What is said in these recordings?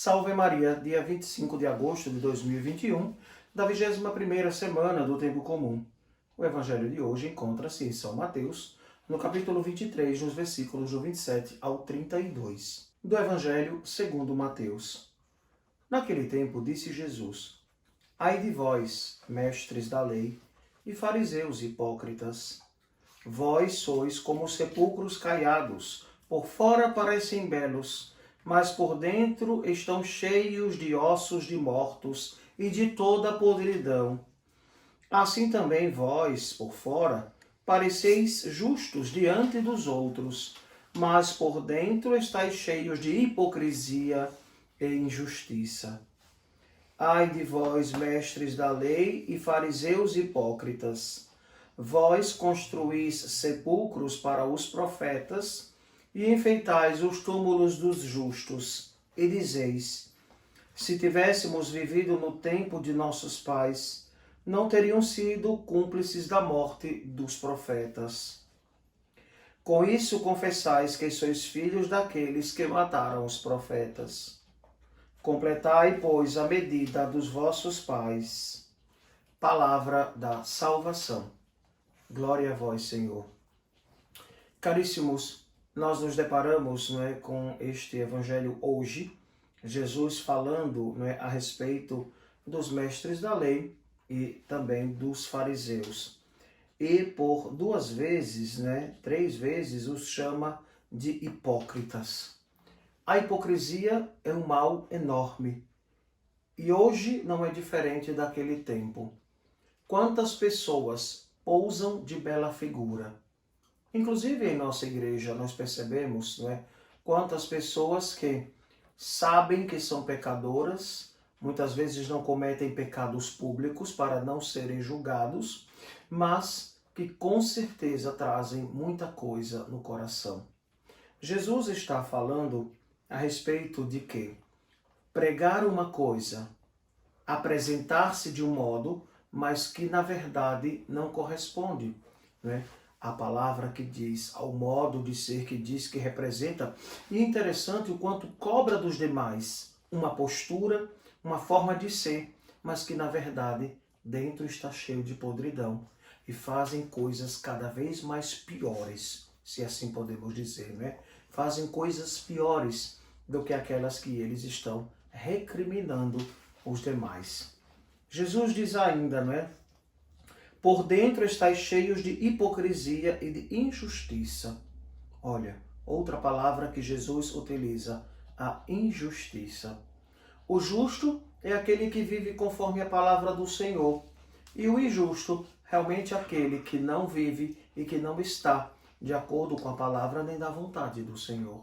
Salve Maria, dia 25 de agosto de 2021, da 21ª semana do Tempo Comum. O evangelho de hoje encontra-se em São Mateus, no capítulo 23, nos versículos do 27 ao 32. Do evangelho segundo Mateus. Naquele tempo disse Jesus: Ai de vós, mestres da lei, e fariseus hipócritas! Vós sois como sepulcros caiados, por fora parecem belos, mas por dentro estão cheios de ossos de mortos e de toda a podridão. Assim também vós, por fora, pareceis justos diante dos outros, mas por dentro estáis cheios de hipocrisia e injustiça. Ai de vós, mestres da lei e fariseus hipócritas! Vós construís sepulcros para os profetas e enfeitais os túmulos dos justos, e dizeis: se tivéssemos vivido no tempo de nossos pais, não teriam sido cúmplices da morte dos profetas. Com isso confessais que sois filhos daqueles que mataram os profetas. Completai, pois, a medida dos vossos pais. Palavra da salvação. Glória a vós, Senhor. Caríssimos, nós nos deparamos com este evangelho hoje, Jesus falando a respeito dos mestres da lei e também dos fariseus. E por duas vezes, 3 vezes, os chama de hipócritas. A hipocrisia é um mal enorme. E hoje não é diferente daquele tempo. Quantas pessoas pousam de bela figura? Inclusive em nossa igreja nós percebemos quantas pessoas que sabem que são pecadoras, muitas vezes não cometem pecados públicos para não serem julgados, mas que com certeza trazem muita coisa no coração. Jesus está falando a respeito de que pregar uma coisa, apresentar-se de um modo, mas que na verdade não corresponde, a palavra que diz, ao modo de ser que diz, que representa. E é interessante o quanto cobra dos demais uma postura, uma forma de ser, mas que na verdade dentro está cheio de podridão e fazem coisas cada vez mais piores, se assim podemos dizer, Fazem coisas piores do que aquelas que eles estão recriminando os demais. Jesus diz ainda, por dentro estáis cheios de hipocrisia e de injustiça. Olha, outra palavra que Jesus utiliza, a injustiça. O justo é aquele que vive conforme a palavra do Senhor. E o injusto, realmente aquele que não vive e que não está de acordo com a palavra nem da vontade do Senhor.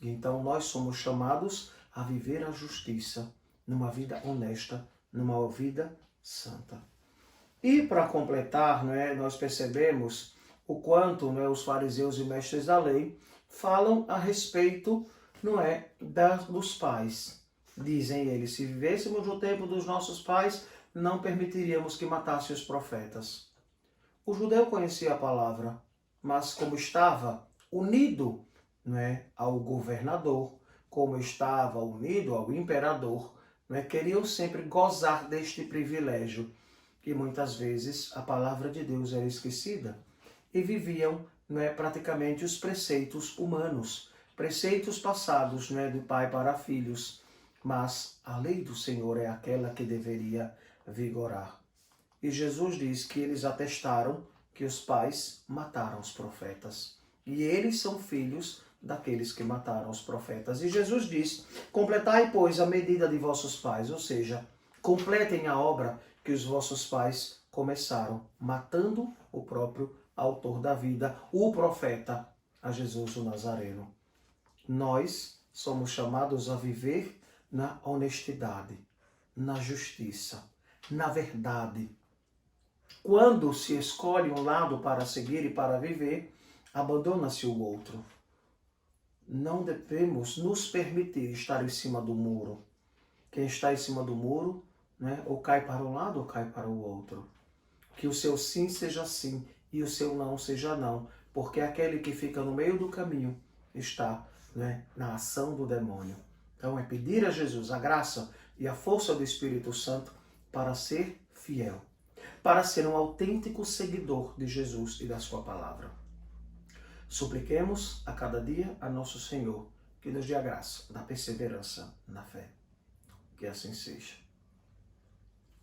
Então nós somos chamados a viver a justiça, numa vida honesta, numa vida santa. E para completar, nós percebemos o quanto os fariseus e mestres da lei falam a respeito dos pais. Dizem eles, se vivêssemos no tempo dos nossos pais, não permitiríamos que matassem os profetas. O judeu conhecia a palavra, mas como estava unido ao governador, como estava unido ao imperador, queriam sempre gozar deste privilégio. E muitas vezes a palavra de Deus era esquecida e viviam praticamente os preceitos humanos, preceitos passados do pai para filhos, mas a lei do Senhor é aquela que deveria vigorar. E Jesus diz que eles atestaram que os pais mataram os profetas e eles são filhos daqueles que mataram os profetas. E Jesus diz, completai, pois, a medida de vossos pais, ou seja, completem a obra que os vossos pais começaram, matando o próprio autor da vida, o profeta, a Jesus o Nazareno. Nós somos chamados a viver na honestidade, na justiça, na verdade. Quando se escolhe um lado para seguir e para viver, abandona-se o outro. Não devemos nos permitir estar em cima do muro. Quem está em cima do muro, ou cai para um lado ou cai para o outro. Que o seu sim seja sim e o seu não seja não, porque aquele que fica no meio do caminho está na ação do demônio. Então é pedir a Jesus a graça e a força do Espírito Santo para ser fiel, para ser um autêntico seguidor de Jesus e da sua palavra. Supliquemos a cada dia a nosso Senhor que nos dê a graça da perseverança na fé. Que assim seja.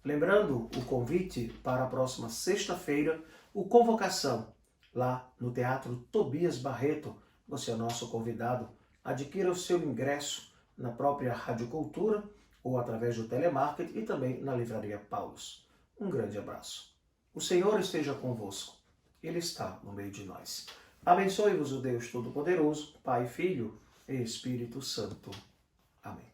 Lembrando o convite para a próxima sexta-feira, o Convocação, lá no Teatro Tobias Barreto. Você é nosso convidado. Adquira o seu ingresso na própria Rádio Cultura ou através do telemarketing e também na Livraria Paulus. Um grande abraço. O Senhor esteja convosco. Ele está no meio de nós. Abençoe-vos o Deus Todo-Poderoso, Pai, Filho e Espírito Santo. Amém.